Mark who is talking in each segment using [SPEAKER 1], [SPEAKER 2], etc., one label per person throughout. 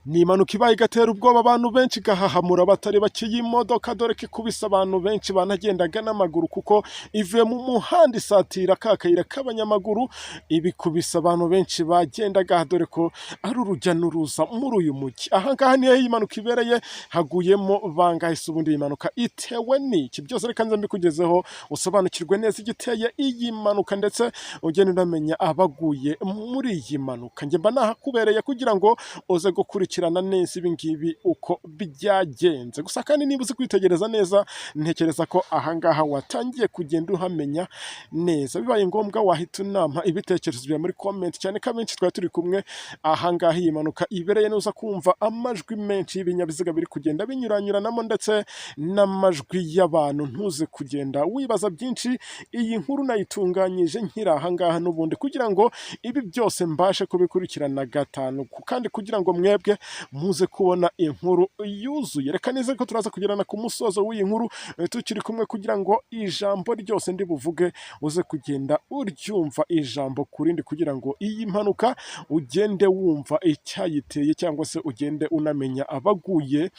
[SPEAKER 1] Ni impanuka ibaye igatera ubwoba abantu benshi igahahamura batari bake y'imodoka, dore ko ikubise abantu benshi banagendaga n'amaguru kuko ivuye mu muhanda isatira ka kayira k'abanyamaguru, ibikubise abantu benshi bagendaga, dore ko ari urujya n'uruza muri uyu mujyi. Aha ngaha niho iyi mpanuka ibereye, haguyemo bangahe se ubundi iyi mpanuka itewe n'iki? Byose reka nze mbikugezeho usobanukirwe neza igiteye iyi mpanuka, ndetse ugende unamenya abaguye muri iyi mpanuka. Njye mba nahakubereye kugira ngo uze gukurikirana neza ibi ngibi uko byagenze. Gusa kandi niba uzi kwitegereza neza, ntekereza ko ahangaha watangiye kugenda uhamenya neza. Bibaye ngombwa wahita unampa ibitekerezo bya muri comment, cyane ko abenshi twari turi kumwe ahangaha iyi mpanuka ibereye, nuza kumva amajwi menshi y'ibinyabiziga biri kugenda binyuranyuranamo ndetse n'amajwi y'abantu, ntuze kugenda wibaza byinshi. Iyi nkuru nayitunganyije nkiri ahangaha n'ubundi kugira ngo ibi byose mbashe kubikurikirana gatanu, kandi kugira ngo mwebwe muze kubona inkuru yuzuye. Reka neze ko turaza kugerana ku musozo w'iyi nkuru tukiri kumwe, kugira ngo ijambo ryose ndi buvuge uze kugenda uryumva ijambo kurindi, kugira ngo iyi mpanuka ugende wumva icyayiteye, cyangwa se ugende unamenya abaguye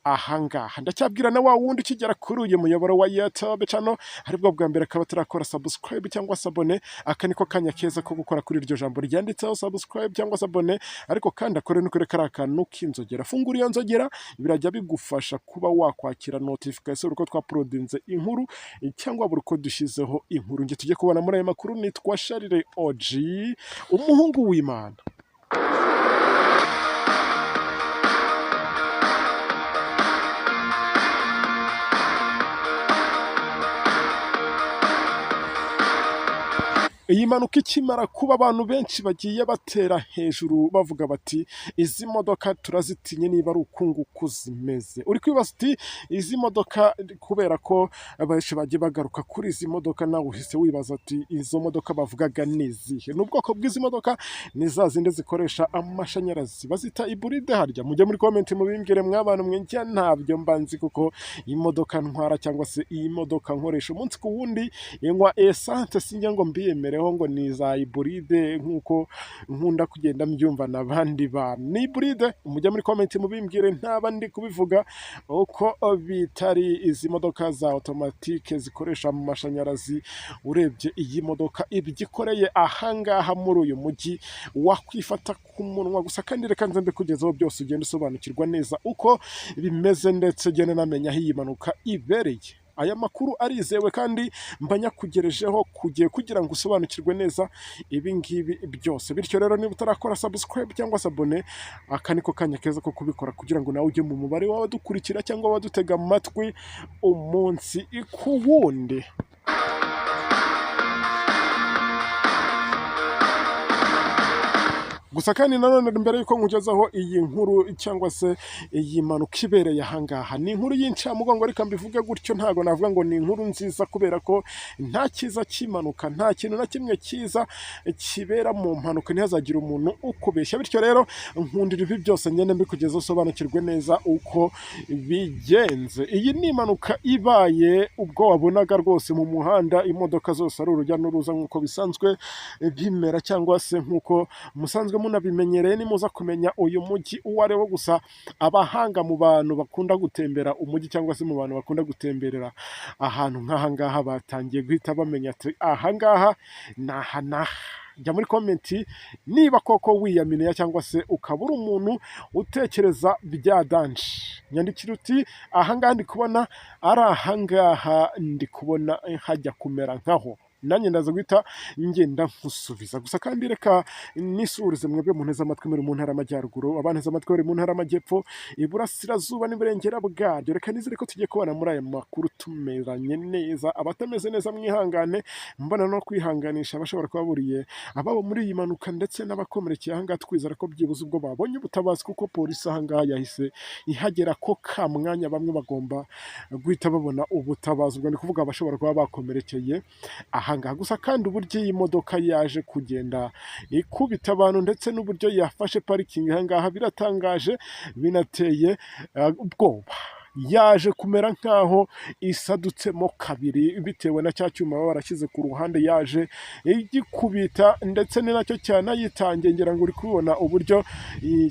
[SPEAKER 1] ahangaha. Ndacyabwira na wa wundi ukigera kuri uyu muyoboro wa YouTube channel aribwo bwa mbere akaba atarakora subscribe cyangwa se abone, aka niko kanya keza ko gukora kuri iryo jambo ryanditseho subscribe cyangwa se abone, ariko kandi akore no kuri kariya kantu k'inzogera. Fungura iyo nzogera, birajya bigufasha kuba wakwakira notification uko twaprodinze inkuru cyangwa buri uko dushyizeho inkuru. Nge tujye kubona muri aya makuru. Nitwa Charles OG, umuhungu w'Imana. Iyi mpanuka ikimara kuba, abantu benshi bagiye batera hejuru bavuga bati izi modoka turazitinye niba ari ukunguku zimeze. Uri kwibaza uti izi modoka, kubera ko benshi bagiye bagaruka kuri izi modoka, nawe uhise wibaza ati izo modoka bavugaga ni izihe? Ni ubwoko bw'izi modoka, ni za zindi zikoresha amashanyarazi bazita iburide. Harya mujye muri comment mubimbwire mw'abantu mwe, njya ntabyo mbanzi, kuko iyi modoka ntwara cyangwa se iyi modoka nkoresha umunsi ku wundi inywa essence, sinjya ngo mbiyemere ngo ni za iburide nkuko nkunda kugenda mbyumva n'abandi bantu. Ni iburide, mujya muri comment mubimbwire ntaba ndi kubivuga uko bitari. Izi modoka za automatique zikoresha mu mashanyarazi, urebye iyi modoka ibyikoreye ahangaha muri uyu mujyi wakwifata ku munwa. Gusa kandi reka nze mbikugezeho byose ugenda usobanukirwa neza uko bimeze, ndetse ugende namenya aho iyi mpanuka ibereye. Aya makuru arizewe kandi mbanyakugerejeho kugira ngo usobanukirwe neza ibi ngibi byose. Bityo rero niba utarakora subscribe cyangwa se abone, aka niko kanya keza ko kubikora, kugira ngo nawe ujye mu mubare w'abadukurikira cyangwa w'abadutega amatwi umunsi ku wundi. Gusa kandi nanone mbere yuko nkugezaho iyi nkuru cyangwa se iyi mpanuka ibereye ahangaha, ni inkuru y'incamugongo, reka mbivuge gutyo. Ntago navuga ngo ni inkuru nziza, kubera ko nta cyiza cy'impanuka, nta kintu na kimwe cyiza kibera mu mpanuka, ntihazagira umuntu ukubeshya. Bityo rero nkundira ibi byose ngende mbikugezaho usobanukirwe neza uko bigenze. Iyi ni impanuka ibaye ubwo wabonaga rwose mu muhanda imodoka zose ari urujya n'uruza nk'uko bisanzwe bimera, cyangwa se nk'uko musanzwe munabimenyereye. Nimuza kumenya uyu mujyi uwo ari wo, gusa abahanga mu bantu bakunda gutembera umujyi cyangwa se mu bantu bakunda gutemberera ahantu nk'ahangaha batangiye guhita bamenya ati ahangaha ni aha n'aha. Jya muri komenti niba koko wiyaminiya cyangwa se ukaba uri umuntu utekereza bya danje. Nyandikira uti ahangaha ndi kubona ari ahangaha, ndi kubona hajya kumera nkaho, nanjye ndaza guhita ngenda nkusubiza. Gusa kandi reka nisurize mwebwe mu nteze amatwi muri mu ntara y'amajyaruguru, abanteze amatwi bari mu ntara y'amajyepfo, iburasirazuba n'iburengera bwaryo. Reka nizere ko tugiye kubana muri aya makuru tumeranye neza. Abatameze neza mwihangane, mbona no kwihanganisha abashobora kuba buriye ababo muri iyi mpanuka, ndetse n'abakomerekeye ahangaha. Twizera ko byibuze ubwo babonye ubutabazi, kuko polisi ahangaha yahise ihagera ko ka mwanya bamwe bagomba guhita babona ubutabazi. Ubwo ni kuvuga abashobora kuba bakomerekeye ahangaha. Gusa kandi uburyo iyi modoka yaje kugenda ikubita abantu, ndetse n'uburyo yafashe parikingi ahangaha biratangaje, binateye ubwoba. yaje kumera nk'aho isadutsemo kabiri bitewe na cya cyuma baba barashyize ku ruhande, yaje igikubita ndetse ni nacyo cyanayitangiye, ngira ngo uri kubibona uburyo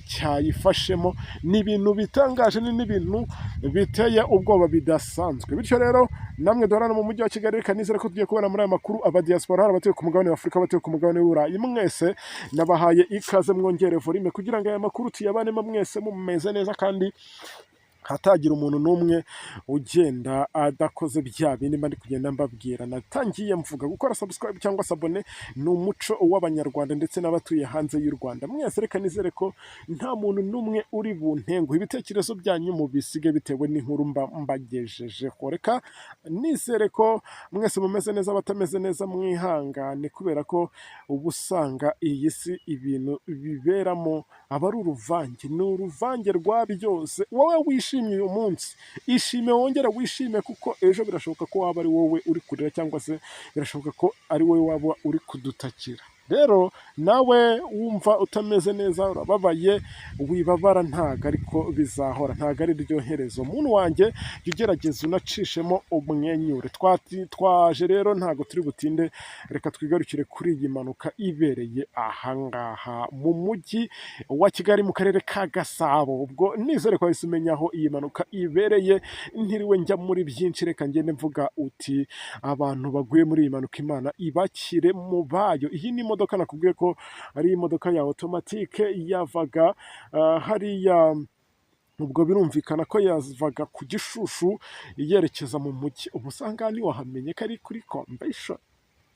[SPEAKER 1] cyayifashemo. Ni ibintu bitangaje, ni n'ibintu biteye ubwoba bidasanzwe. Bityo rero namwe duhorana mu mujyi wa Kigali, reka nizere ko tugiye kubona muri aya makuru abadiaspora, hari abatuye ku mugabane wa Afurika, abatuye ku mugabane w'Uburayi, mwese nabahaye ikaze, mwongere volume kugira ngo aya makuru tuyabanemo mwese mumeze neza, kandi hatagira umuntu n'umwe ugenda adakoze bya bindi mba ndi kugenda mbabwira. Natangiye mvuga gukora subscribe cyangwa se abone ni umuco w'abanyarwanda ndetse n'abatuye hanze y'u Rwanda. Mwese reka nizere ko nta muntu n'umwe uri buntenguhe, ibitekerezo byanyu mubisige bitewe n'inkuru mbagejejeho. Reka nizere ko mwese mumeze neza, abatameze neza mwihangane, kubera ko uba usanga iyi si ibintu biberamo aba ari uruvange, ni uruvange rwa byose. Wowe wishimiye uyu munsi, ishime, wongera wishime, kuko ejo birashoboka ko waba ari wowe uri kurira, cyangwa se birashoboka ko ari wowe waba uri kudutakira. Rero nawe wumva utameze neza, urababaye, wibabara, ntago ariko bizahora, ntago ari ryo herezo. Muntu wanjye jya ugerageza unacishemo umwenyure. Twaje rero ntago turi butinde, reka twigarukire kuri iyi mpanuka ibereye ahangaha mu mujyi wa Kigali mu karere ka Gasabo. Ubwo nizere ko wahise umenya aho iyi mpanuka ibereye, ntiriwe njya muri byinshi, reka ngende mvuga uti abantu baguye muri iyi mpanuka Imana ibakire mu bayo. Iyi ni imodoka nakubwiye ko ari imodoka ya automatique yavaga hariya, ubwo birumvikana ko yavaga ku Gishushu yerekeza mu mujyi. Ubu usanga ntiwahamenye ko ari kuri convention,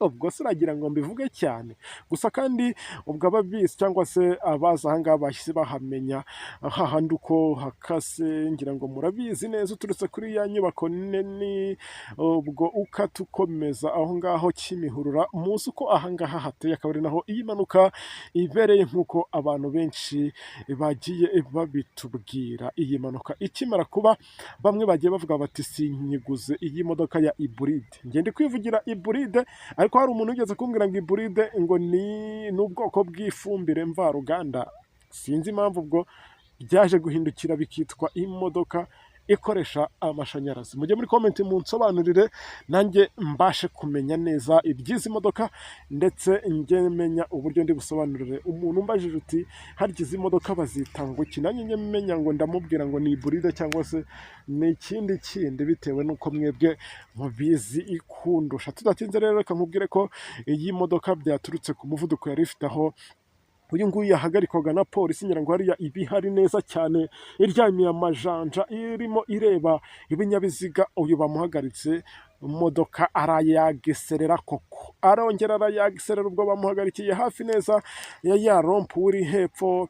[SPEAKER 1] ubwo se uragira ngo mbivuge cyane? Gusa kandi ubwo ababizi cyangwa se abazi ahangaha bahise bahamenya hahandi uko hakase, ngira ngo murabizi neza. Uturutse kuri ya nyubako nini, ubwo ukatukomeza aho ngaho Kimihurura, muzi uko ahangaha hateye, akaba ari naho iyi mpanuka ibereye, nk'uko abantu benshi bagiye babitubwira. Iyi mpanuka ikimara kuba, bamwe bagiye bavuga bati sinyiguze iyi modoka ya iburide, ngende kwivugira iburide, ariko hari umuntu ugeze kumbwira ngo iburide ngo ni ubwoko bw'ifumbire mvaruganda. Sinzi impamvu ubwo byaje guhindukira bikitwa imodoka ikoresha amashanyarazi. Mujye muri komenti munsobanurire, nanjye mbashe kumenya neza iby'izi modoka, ndetse njye menya uburyo ndi busobanurire umuntu umbajije uti harya izi modoka bazita ngo iki, nanjye njye menya ngo ndamubwira ngo ni iburide cyangwa se ni ikindi kindi, bitewe n'uko mwebwe mubizi ikundusha. Tudatinze rero, reka nkubwire ko iyi modoka byaturutse ku muvuduko yari ifite, aho uyu nguyu yahagarikwaga na polisi, ngira ngo hariya iba ihari neza cyane, iryamiye amajanja, irimo ireba ibinyabiziga. Uyu bamuhagaritse imodoka arayagiserera, koko arongera arayagiserera. Ubwo bamuhagarikiye hafi neza ya rompu uri hepfo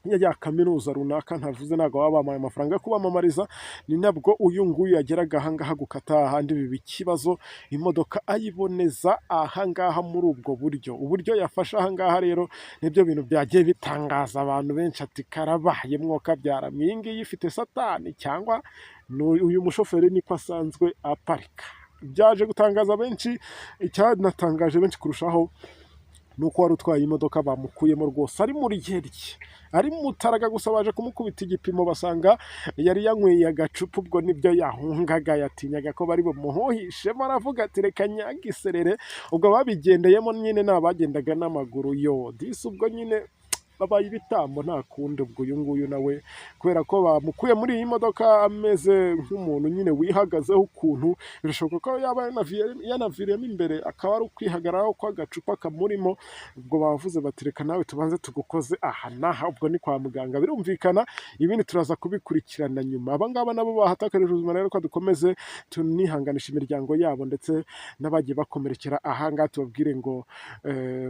[SPEAKER 1] ya kaminuza runaka, ntavuze, ntabwo baba bamuhaye amafaranga yo kubamamariza. Ni nabwo uyu nguyu yageraga ahangaha gukata ahandi biba ikibazo, imodoka ayiboneza ahangaha muri ubwo buryo. Uburyo yafashe ahangaha rero nibyo bintu byagiye bitangaza abantu benshi, ati karabaye mwoka byaramye, iyi ngiyi ifite satani, cyangwa uyu mushoferi niko asanzwe aparika. Byaje gutangaza benshi, icyanatangaje benshi kurushaho nuko wari utwaye imodoka bamukuyemo rwose ari muri rye, ari mutaraga, gusa baje kumukubita igipimo basanga yari yanyweye agacupa. Ubwo nibyo yahungaga, yatinyaga ko bari bumuhuhishemo, aravuga ati reka nyagiserere. Ubwo babigendeyemo nyine ni abagendaga n'amaguru, yo disi, ubwo nyine babaye ibitambo nta kundi. Ubwo uyu nguyu nawe, kubera ko bamukuye muri iyi modoka ameze nk'umuntu nyine wihagazeho ukuntu, birashoboka ko yaba yanaviriyemo imbere, akaba ari ukwihagararaho kw'agacupa kamurimo. Ubwo bavuze bati reka nawe tubanze tugukoze aha n'aha. Ubwo ni kwa muganga, birumvikana, ibindi turaza kubikurikirana nyuma. Aba ngaba nabo bahatakarije ubuzima, rero ko dukomeze tunihanganisha imiryango yabo, ndetse n'abagiye bakomerekera ahangaha tubabwire ngo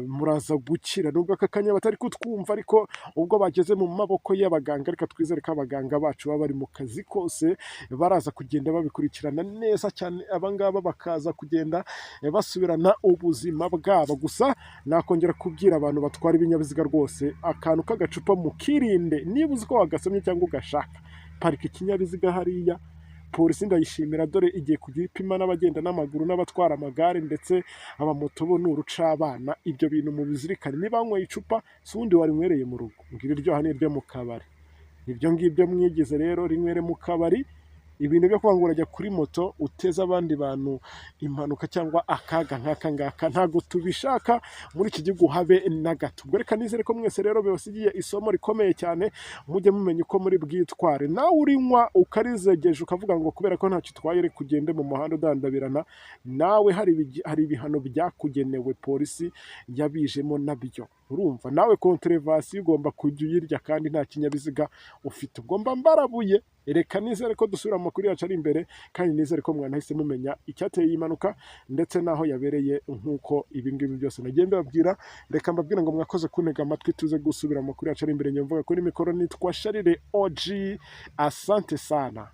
[SPEAKER 1] muraza gukira. Nubwo aka kanya batari kutwumva, ariko ubwo bageze mu maboko y'abaganga, reka twizere ko abaganga bacu baba bari mu kazi kose, baraza kugenda babikurikirana neza cyane. Abangaba bakaza kugenda basubirana ubuzima bwabo. Gusa nakongera kubwira abantu batwara ibinyabiziga rwose, akantu k'agacupa mukirinde. Niba uzi ko wagasomye cyangwa ugashaka, parika ikinyabiziga hariya. Polisi ndayishimira, dore igiye kujya ipima n'abagenda n'amaguru n'abatwara amagare, ndetse abamoto bo ni urucabana. Ibyo bintu mubizirikane. Niba wanyweye icupa, si undi warinywereye mu rugo, ngo iriryoha ni iryo mu kabari. Nibyo ngibyo mwigize rero, rinywere mu kabari, ibintu byo kuvuga ngo urajya kuri moto uteza abandi bantu impanuka cyangwa akaga nk'aka ngaka ntabwo tubishaka muri iki gihugu habe na gato. Ubwo reka nizere ko mwese rero bibasigiye isomo rikomeye cyane, mujye mumenya uko muri bwitware. Nawe urinywa ukarizegeje ukavuga ngo kubera ko ntacyo utwaye reka ugende mu muhanda udandabirana, nawe hari ibihano byakugenewe polisi yabijemo nabyo. Urumva nawe konterevasiyo ugomba kujya uyirya kandi nta kinyabiziga ufite. Ugomba mbarabuye. Reka nizere ko dusubira amakuru yacu ari imbere, kandi nizere ko mwanahise mumenya icyateye iyi mpanuka ndetse n'aho yabereye nk'uko ibi ngibi byose nagiye mbabwira. Reka mbabwira ngo mwakoze kuntega amatwi, tuze gusubira amakuru yacu ari imbere. Nyumvuga kuri mikoro nitwa Sharire OG, asante sana.